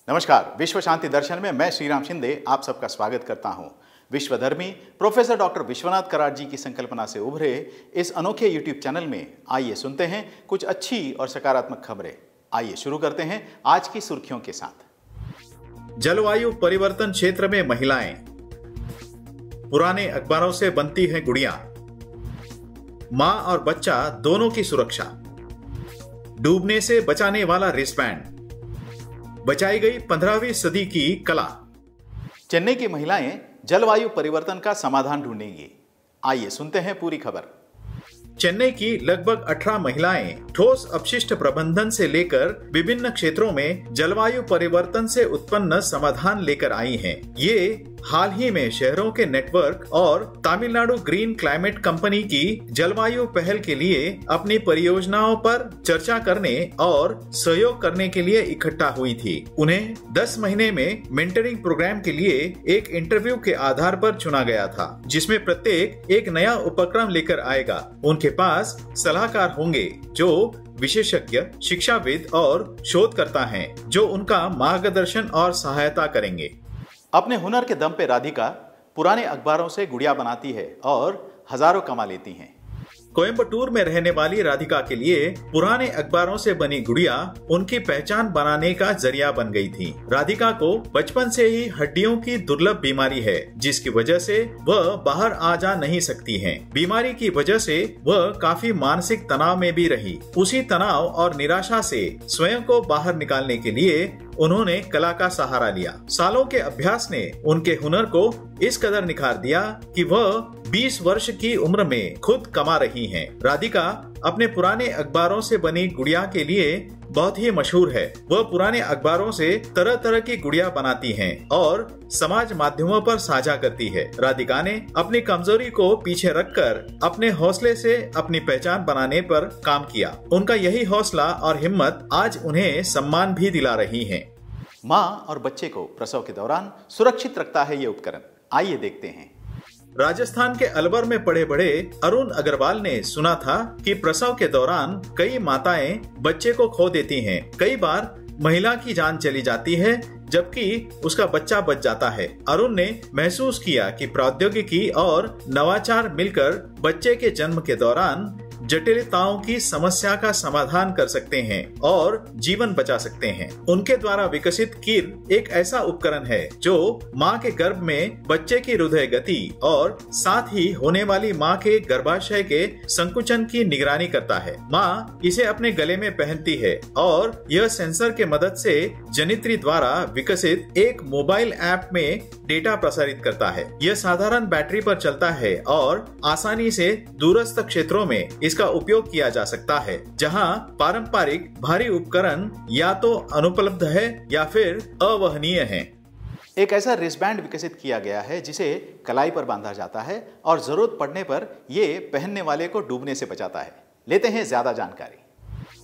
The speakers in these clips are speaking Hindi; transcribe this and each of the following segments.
नमस्कार। विश्व शांति दर्शन में मैं श्रीराम शिंदे आप सबका स्वागत करता हूं। विश्वधर्मी प्रोफेसर डॉक्टर विश्वनाथ कराड जी की संकल्पना से उभरे इस अनोखे यूट्यूब चैनल में आइए सुनते हैं कुछ अच्छी और सकारात्मक खबरें। आइए शुरू करते हैं आज की सुर्खियों के साथ। जलवायु परिवर्तन क्षेत्र में महिलाएं, पुराने अखबारों से बनती हैं गुड़ियां, मां और बच्चा दोनों की सुरक्षा, डूबने से बचाने वाला रिस्टबैंड, बचाई गई 15वीं सदी की कला। चेन्नई की महिलाएं जलवायु परिवर्तन का समाधान ढूंढेंगी। आइए सुनते हैं पूरी खबर। चेन्नई की लगभग 18 महिलाएं ठोस अपशिष्ट प्रबंधन से लेकर विभिन्न क्षेत्रों में जलवायु परिवर्तन से उत्पन्न समाधान लेकर आई हैं। ये हाल ही में शहरों के नेटवर्क और तमिलनाडु ग्रीन क्लाइमेट कंपनी की जलवायु पहल के लिए अपनी परियोजनाओं पर चर्चा करने और सहयोग करने के लिए इकट्ठा हुई थी। उन्हें 10 महीने में मेंटरिंग प्रोग्राम के लिए एक इंटरव्यू के आधार पर चुना गया था, जिसमें प्रत्येक एक नया उपक्रम लेकर आएगा। उनके पास सलाहकार होंगे जो विशेषज्ञ, शिक्षाविद और शोधकर्ता हैं, जो उनका मार्गदर्शन और सहायता करेंगे। अपने हुनर के दम पे राधिका पुराने अखबारों से गुड़िया बनाती है और हजारों कमा लेती हैं। कोयम्बटूर में रहने वाली राधिका के लिए पुराने अखबारों से बनी गुड़िया उनकी पहचान बनाने का जरिया बन गई थी। राधिका को बचपन से ही हड्डियों की दुर्लभ बीमारी है, जिसकी वजह से वह बाहर आ जा नहीं सकती हैं। बीमारी की वजह से वह काफी मानसिक तनाव में भी रही। उसी तनाव और निराशा से स्वयं को बाहर निकालने के लिए उन्होंने कला का सहारा लिया। सालों के अभ्यास ने उनके हुनर को इस कदर निखार दिया कि वह 20 वर्ष की उम्र में खुद कमा रही हैं। राधिका अपने पुराने अखबारों से बनी गुड़िया के लिए बहुत ही मशहूर है। वह पुराने अखबारों से तरह तरह की गुड़िया बनाती हैं और समाज माध्यमों पर साझा करती है। राधिका ने अपनी कमजोरी को पीछे रखकर अपने हौसले से अपनी पहचान बनाने पर काम किया। उनका यही हौसला और हिम्मत आज उन्हें सम्मान भी दिला रही है। माँ और बच्चे को प्रसव के दौरान सुरक्षित रखता है ये उपकरण। आइए देखते हैं। राजस्थान के अलवर में पढ़े बड़े अरुण अग्रवाल ने सुना था कि प्रसव के दौरान कई माताएं बच्चे को खो देती हैं। कई बार महिला की जान चली जाती है जबकि उसका बच्चा बच जाता है। अरुण ने महसूस किया कि प्रौद्योगिकी और नवाचार मिलकर बच्चे के जन्म के दौरान जटिलताओं की समस्या का समाधान कर सकते हैं और जीवन बचा सकते हैं। उनके द्वारा विकसित कीर एक ऐसा उपकरण है जो मां के गर्भ में बच्चे की हृदय गति और साथ ही होने वाली मां के गर्भाशय के संकुचन की निगरानी करता है। मां इसे अपने गले में पहनती है और यह सेंसर के मदद से जनित्री द्वारा विकसित एक मोबाइल ऐप में डेटा प्रसारित करता है। यह साधारण बैटरी पर चलता है और आसानी से दूरस्थ क्षेत्रों में इसका उपयोग किया जा सकता है, जहां पारंपरिक भारी उपकरण या तो अनुपलब्ध है या फिर अवहनीय है। एक ऐसा रिस्टबैंड विकसित किया गया है जिसे कलाई पर बांधा जाता है और जरूरत पड़ने पर ये पहनने वाले को डूबने से बचाता है। लेते हैं ज्यादा जानकारी।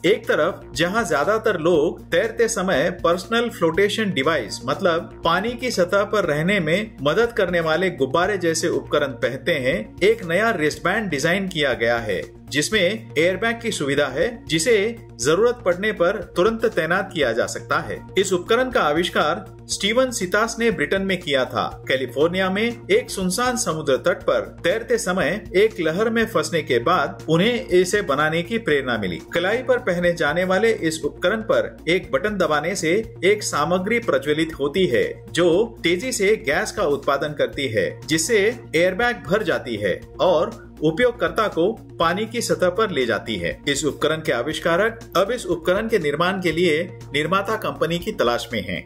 एक तरफ जहां ज्यादातर लोग तैरते समय पर्सनल फ्लोटेशन डिवाइस मतलब पानी की सतह पर रहने में मदद करने वाले गुब्बारे जैसे उपकरण पहनते हैं, एक नया रिस्टबैंड डिजाइन किया गया है जिसमें एयरबैग की सुविधा है, जिसे जरूरत पड़ने पर तुरंत तैनात किया जा सकता है। इस उपकरण का आविष्कार स्टीवन सितास ने ब्रिटेन में किया था। कैलिफोर्निया में एक सुनसान समुद्र तट पर तैरते समय एक लहर में फंसने के बाद उन्हें इसे बनाने की प्रेरणा मिली। कलाई पर पहने जाने वाले इस उपकरण पर एक बटन दबाने से एक सामग्री प्रज्वलित होती है जो तेजी से गैस का उत्पादन करती है, जिससे एयरबैग भर जाती है और उपयोगकर्ता को पानी की सतह पर ले जाती है। इस उपकरण के आविष्कारक अब इस उपकरण के निर्माण के लिए निर्माता कंपनी की तलाश में हैं।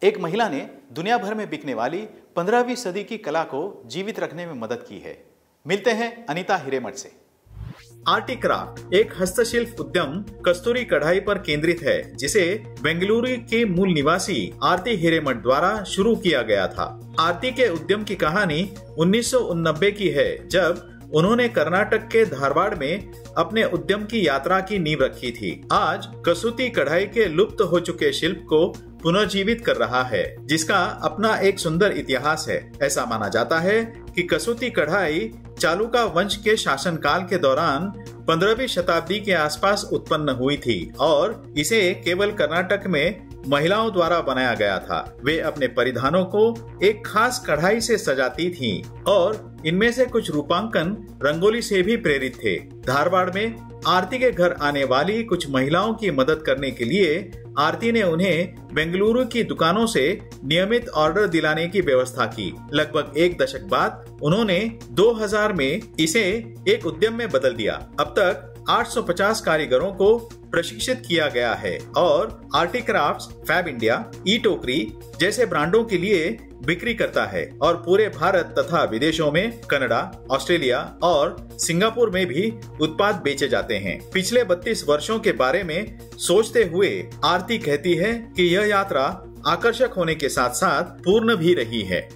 एक महिला ने दुनिया भर में बिकने वाली 15वीं सदी की कला को जीवित रखने में मदद की है। मिलते हैं अनीता हिरेमठ से। आर्टिक्राफ्ट एक हस्तशिल्प उद्यम कस्तूरी कढ़ाई पर केंद्रित है, जिसे बेंगलुरु के मूल निवासी आरती हिरेमठ द्वारा शुरू किया गया था। आरती के उद्यम की कहानी 1989 की है, जब उन्होंने कर्नाटक के धारवाड़ में अपने उद्यम की यात्रा की नींव रखी थी। आज कसूती कढ़ाई के लुप्त हो चुके शिल्प को पुनर्जीवित कर रहा है, जिसका अपना एक सुंदर इतिहास है। ऐसा माना जाता है कि कसूती कढ़ाई चालुका वंश के शासनकाल के दौरान 15वीं शताब्दी के आसपास उत्पन्न हुई थी और इसे केवल कर्नाटक में महिलाओं द्वारा बनाया गया था। वे अपने परिधानों को एक खास कढ़ाई से सजाती थीं और इनमें से कुछ रूपांकन रंगोली से भी प्रेरित थे। धारवाड़ में आरती के घर आने वाली कुछ महिलाओं की मदद करने के लिए आरती ने उन्हें बेंगलुरु की दुकानों से नियमित ऑर्डर दिलाने की व्यवस्था की। लगभग एक दशक बाद उन्होंने 2000 में इसे एक उद्यम में बदल दिया। अब तक 850 कारीगरों को प्रशिक्षित किया गया है और आर्टी क्राफ्ट्स, फैब इंडिया, ई टोकरी जैसे ब्रांडों के लिए बिक्री करता है और पूरे भारत तथा विदेशों में कनाडा, ऑस्ट्रेलिया और सिंगापुर में भी उत्पाद बेचे जाते हैं। पिछले 32 वर्षों के बारे में सोचते हुए आरती कहती है कि यह यात्रा आकर्षक होने के साथ साथ पूर्ण भी रही है।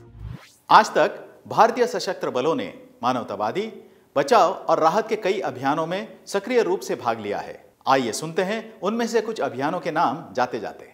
आज तक भारतीय सशस्त्र बलों ने मानवतावादी, बचाव और राहत के कई अभियानों में सक्रिय रूप से भाग लिया है। आइए सुनते हैं उनमें से कुछ अभियानों के नाम जाते जाते।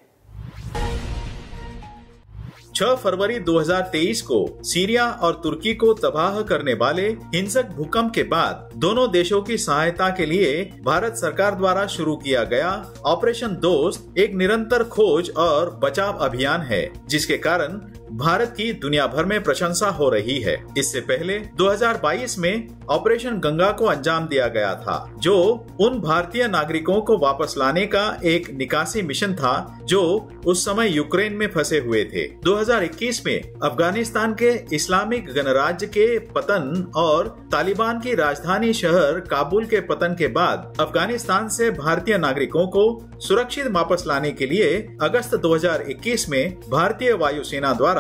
6 फरवरी 2023 को सीरिया और तुर्की को तबाह करने वाले हिंसक भूकंप के बाद दोनों देशों की सहायता के लिए भारत सरकार द्वारा शुरू किया गया ऑपरेशन दोस्त एक निरंतर खोज और बचाव अभियान है, जिसके कारण भारत की दुनिया भर में प्रशंसा हो रही है। इससे पहले 2022 में ऑपरेशन गंगा को अंजाम दिया गया था, जो उन भारतीय नागरिकों को वापस लाने का एक निकासी मिशन था जो उस समय यूक्रेन में फंसे हुए थे। 2021 में अफगानिस्तान के इस्लामिक गणराज्य के पतन और तालिबान की राजधानी शहर काबुल के पतन के बाद अफगानिस्तान से भारतीय नागरिकों को सुरक्षित वापस लाने के लिए अगस्त 2021 में भारतीय वायुसेना द्वारा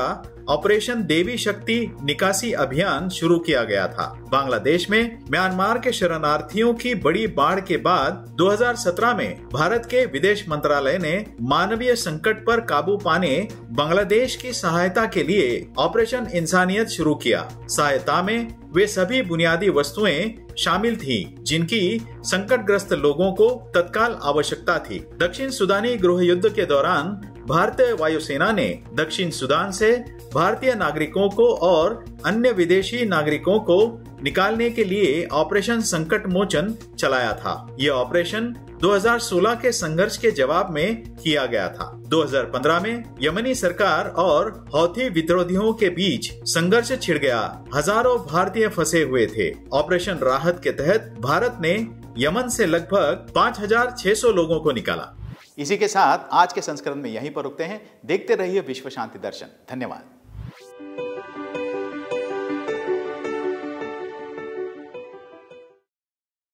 ऑपरेशन देवी शक्ति निकासी अभियान शुरू किया गया था। बांग्लादेश में म्यांमार के शरणार्थियों की बड़ी बाढ़ के बाद 2017 में भारत के विदेश मंत्रालय ने मानवीय संकट पर काबू पाने बांग्लादेश की सहायता के लिए ऑपरेशन इंसानियत शुरू किया। सहायता में वे सभी बुनियादी वस्तुएं शामिल थी जिनकी संकटग्रस्त लोगों को तत्काल आवश्यकता थी। दक्षिण सुदानी गृह युद्ध के दौरान भारतीय वायुसेना ने दक्षिण सुदान से भारतीय नागरिकों को और अन्य विदेशी नागरिकों को निकालने के लिए ऑपरेशन संकट मोचन चलाया था। यह ऑपरेशन 2016 के संघर्ष के जवाब में किया गया था। 2015 में यमनी सरकार और हौथी विद्रोहियों के बीच संघर्ष छिड़ गया। हजारों भारतीय फंसे हुए थे। ऑपरेशन राहत के तहत भारत ने यमन से लगभग 5,600 लोगों को निकाला। इसी के साथ आज के संस्करण में यहीं पर रुकते हैं। देखते रहिए विश्व शांति दर्शन। धन्यवाद।